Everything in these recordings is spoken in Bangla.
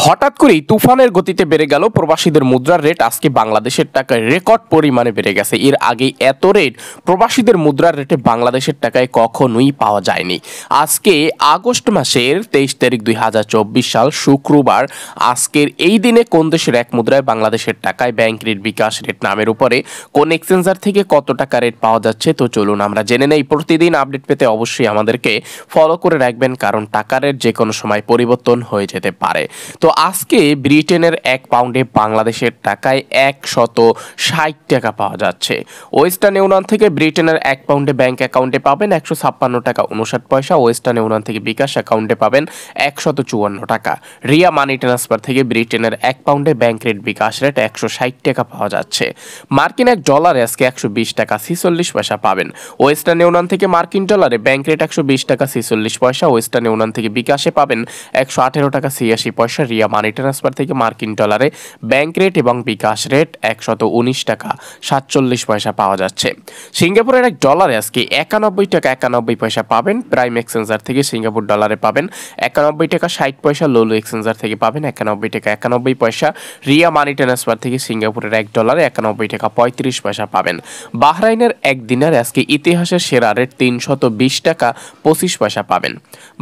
হঠাৎ করেই তুফানের গতিতে বেড়ে গেল প্রবাসীদের মুদ্রার রেট। আজকে বাংলাদেশের টাকায় রেকর্ড পরিমাণে বেড়ে গেছে। এর আগে এত রেট প্রবাসীদের মুদ্রার রেটে বাংলাদেশের টাকায় কখনোই পাওয়া যায়নি। আজকে আগস্ট মাসের 23 তারিখ 2024 সাল শুক্রবার। আজকের এই দিনে কোন দেশের এক মুদ্রায় বাংলাদেশের টাকায় ব্যাংক রেট, বিকাশ রেট নামের উপরে কোন এক্সচেঞ্জার থেকে কত টাকা রেট পাওয়া যাচ্ছে, তো চলুন আমরা জেনে নেই। প্রতিদিন আপডেট পেতে অবশ্যই আমাদেরকে ফলো করে রাখবেন, কারণ টাকা রেট যে কোনো সময় পরিবর্তন হয়ে যেতে পারে। তো আজকে ব্রিটেনের 1 পাউন্ডে বাংলাদেশের টাকায় 160 টাকা পাওয়া যাচ্ছে। ওয়েস্টার্ন ইউনিয়ন থেকে ব্রিটেনের 1 পাউন্ডে ব্যাংক অ্যাকাউন্টে পাবেন 156 টাকা 59 পয়সা। ওয়েস্টার্ন ইউনিয়ন থেকে বিকাশ অ্যাকাউন্টে পাবেন 154 টাকা। রিয়া মানি ট্রান্সফার থেকে ব্রিটেনের 1 পাউন্ডে ব্যাংক রেট, বিকাশ রেট 160 টাকা পাওয়া যাচ্ছে। মার্কিন $1 আজকে 120 টাকা 46 পয়সা পাবেন। ওয়েস্টার্ন ইউনিয়ন থেকে মার্কিন ডলারে ব্যাংক রেট 120 টাকা 46 পয়সা। ওয়েস্টার্ন ইউনিয়ন থেকে বিকাশে পাবেন 118 টাকা 86 পয়সা। রিয়া মানি ট্রান্সফার থেকে মার্কিন ডলারে ব্যাংক রেট এবং বিকাশ রেট 119 টাকা 47 পয়সা পাওয়া যাচ্ছে। সিঙ্গাপুরের $1 আজকে 91 টাকা 91 পয়সা পাবেন। প্রাইম এক্সচেঞ্জার থেকে সিঙ্গাপুর ডলারে পাবেন 91 টাকা 60 পয়সা। লোলো এক্সচেঞ্জার থেকে পাবেন 91 টাকা 91 পয়সা। রিয়া মানি ট্রান্সফার থেকে সিঙ্গাপুরের $1 91 টাকা 35 পয়সা পাবেন। বাহরাইনের 1 দিনার আজকে ইতিহাসের সেরা রেট 320 টাকা 25 পয়সা পাবেন।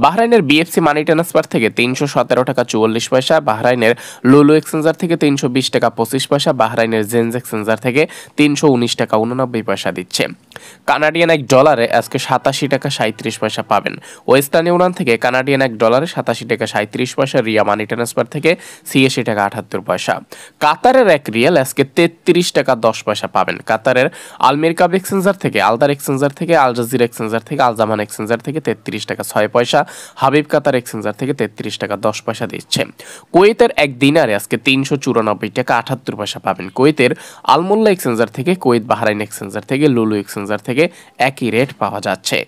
বাহরাইনের বিএফসি মানি ট্রান্সফার থেকে 317 টাকা 44 পয়সা। বাহরাইনের লোলো এক্সচেঞ্জার থেকে 320 টাকা 25 পয়সা। বাহরাইনের জেন্স এক্সচেঞ্জার থেকে 319 টাকা 89 পয়সা দিচ্ছে। কানাডিয়ান $1 আজকে 87 টাকা 37 পয়সা পাবেন। ওয়েস্টার্ন ইউনিয়ন থেকে কানাডিয়ান $1 87 টাকা 37 পয়সা। রিয়া মানি ট্রান্সফার থেকে 86 টাকা 78 পয়সা। কাতারের 1 রিয়াল আজকে 33 টাকা 10 পয়সা পাবেন। কাতারের আলমির কাব এক্সচেঞ্জার থেকে, আলদার এক্সচেঞ্জার থেকে, আল জাজিরা এক্সচেঞ্জার থেকে, আল জামান এক্সচেঞ্জার থেকে 33 টাকা 6 পয়সা। হাবিব কাতার এক্সচেঞ্জার থেকে 33 টাকা 10 পয়সা দিচ্ছে। কুয়েতের 1 দিনারে আজকে 394 টাকা 78 পয়সা পাবেন। কুয়েতের আলমুল্লা এক্সচেঞ্জার থেকে, কুয়েত বাহরাইন এক্সচেঞ্জার থেকে, লুলু এক্সচেঞ্জার থেকে একই রেট পাওয়া যাচ্ছে।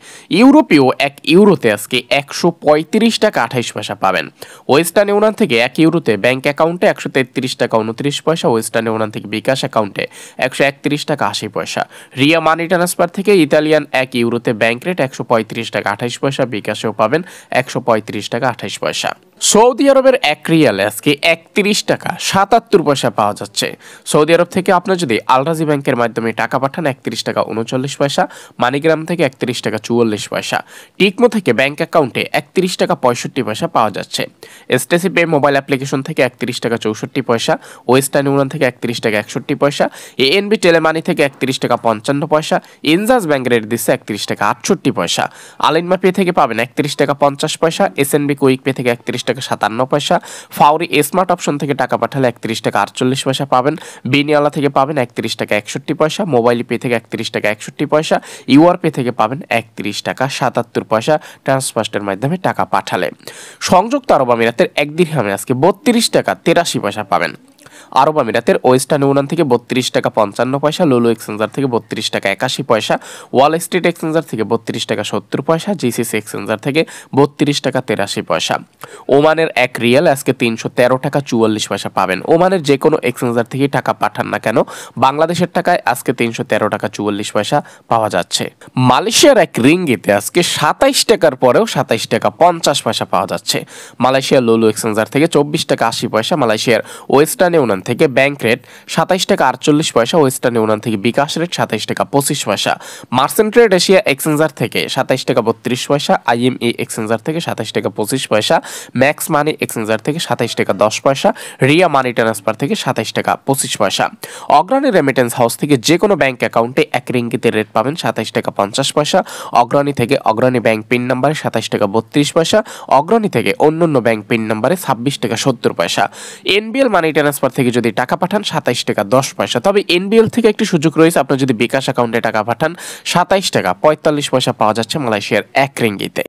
ইউরোপীয় 1 ইউরোতে আজকে 135 টাকা 28 পয়সা পাবেন। ওয়েস্টার্ন ইউনিয়ন থেকে 1 ইউরোতে ব্যাংক অ্যাকাউন্টে 133 টাকা 29 পয়সা। ওয়েস্টার্ন ইউনিয়ন থেকে বিকাশ অ্যাকাউন্টে 131 টাকা 80 পয়সা। রিয়া মানি ট্রান্সফার থেকে ইতালিয়ান 1 ইউরোতে ব্যাংক রেট 135 টাকা 28 পয়সা। বিকাশেও পাবেন 135 টাকা 28 পয়সা। সৌদি আরবের 1 রিয়ালে আজকে 31 টাকা 77 পয়সা পাওয়া যাচ্ছে। সৌদি আরব থেকে আপনার যদি আলরাজি ব্যাংকের মাধ্যমে টাকা পাঠান 31 টাকা 39 পয়সা। মানিগ্রাম থেকে 31 টাকা 44 পয়সা। টিকমো থেকে ব্যাংক অ্যাকাউন্টে 31 টাকা 65 পয়সা পাওয়া যাচ্ছে। এসটিসি পে মোবাইল অ্যাপ্লিকেশন থেকে 31 টাকা 64 পয়সা। ওয়েস্টার্ন ইউনিয়ন থেকে 31 টাকা 61 পয়সা। এএনবি টেলেমানি থেকে 31 টাকা 55 পয়সা। ইনজাস ব্যাংক রেট দিচ্ছে 31 টাকা 68 পয়সা। আলিনমা পে থেকে পাবেন 31 টাকা 50 পয়সা। এসএনবি কুইক পে থেকে 31 টাকা 57 পয়সা। ফাউরি স্মার্ট অপশন থেকে টাকা পাঠালে 31 টাকা 48 পয়সা পাবেন। বিনিয়ালা থেকে পাবেন 31 টাকা 61 পয়সা। মোবাইল পে থেকে 31 টাকা 61 পয়সা। ইউআর পে থেকে পাবেন 31 টাকা 77 পয়সা ট্রান্সফারের মাধ্যমে টাকা পাঠালে। সংযুক্ত আরব আমিরাতের 1 দিরহামে আজকে 32 টাকা 83 পয়সা পাবেন। আরব আমিরাতের ওয়েস্টার্ন ইউনিয়ন থেকে 32 টাকা 55 পয়সা। লোলো এক্সচেঞ্জার থেকে 32 টাকা 81 পয়সা। ওয়াল স্ট্রিট এক্সচেঞ্জার থেকে 32 টাকা 70 পয়সা। জিসিসি এক্সচেঞ্জার থেকে 32 টাকা 83 পয়সা। ওমানের 1 রিয়াল আজকে 313 টাকা 44 পয়সা পাবেন। ওমানের যে কোনো এক্সচেঞ্জার থেকে টাকা পাঠান না কেন, বাংলাদেশের টাকায় আজকে 313 টাকা 44 পয়সা পাওয়া যাচ্ছে। মালয়েশিয়ার 1 রিঙ্গিতে আজকে 27 টাকার পরেও 27 টাকা 50 পয়সা পাওয়া যাচ্ছে। মালয়েশিয়ার লোলো এক্সচেঞ্জার থেকে 24 টাকা 80 পয়সা। মালয়েশিয়ার ওয়েস্টার্ন ইউনিয়ন থেকে ব্যাংক রেট 27 টাকা 48 পয়সা। ওয়েস্টার্ন ইউনিয়ন থেকে বিকাশ রেট 27 টাকা 25 পয়সা। মার্চেন্ট ট্রেড এশিয়া এক্সচেঞ্জার থেকে 27 টাকা 32 পয়সা। আইএমই এক্সচেঞ্জার থেকে 27 টাকা 25 পয়সা। ম্যাক্স মানি এক্সচেঞ্জার থেকে 27 টাকা 10 পয়সা। রিয়া মানি ট্রান্সফার থেকে 27 টাকা 25 পয়সা। অগ্রণী রেমিটেন্স হাউস থেকে যে কোনো ব্যাংক অ্যাকাউন্টে 1 রিঙ্গিতের রেট পাবেন 27 টাকা 50 পয়সা। অগ্রণী থেকে অগ্রণী ব্যাংক পিন নাম্বারে 27 টাকা 32 পয়সা। অগ্রণী থেকে অন্যান্য ব্যাংক পিন নাম্বারে 26 টাকা 70 পয়সা। এনবিএল মানি ট্রান্সফার থেকে যদি টাকা পাঠান 27 টাকা 10 পয়সা। তবে এনবিএল থেকে একটি সুযোগ রয়েছে, আপনার যদি বিকাশ অ্যাকাউন্টে টাকা পাঠান 27 টাকা 45 পয়সা পাওয়া যাচ্ছে মালয়েশিয়ার 1 রিঙ্গিতে।